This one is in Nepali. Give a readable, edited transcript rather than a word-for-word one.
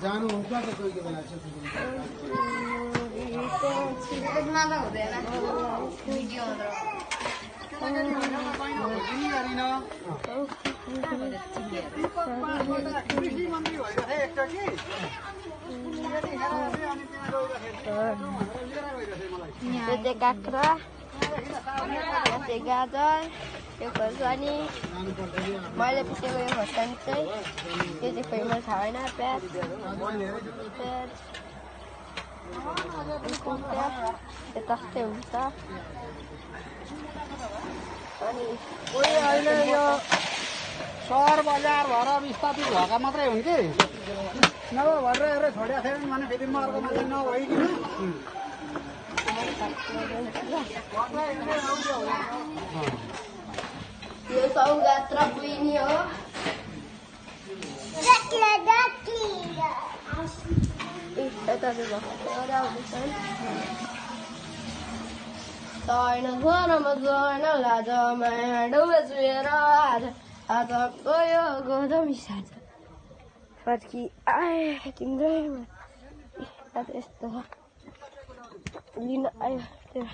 जानुहुन्छ त कोही कोही बेला चाहिँ काँक्रा गाजर यो खोर्सानी मैले पिसेको यो खोर्सानी चाहिँ यो चाहिँ खोइ मलाई थाहा होइन प्याज यो तस्तै हुन्छ अनि होइन यो सहर बजार भएर विस्थापित भएका मात्रै हुन् कि नभए भनेर हेरेर छोडेका छैनन् भने फेरि म अर्को मान्छे नभइकन यो सौगात र बुइनी हो आज गयो गोदमी साझ फर्की आए तिम्रैमा यस्तो लिन आयो त्यो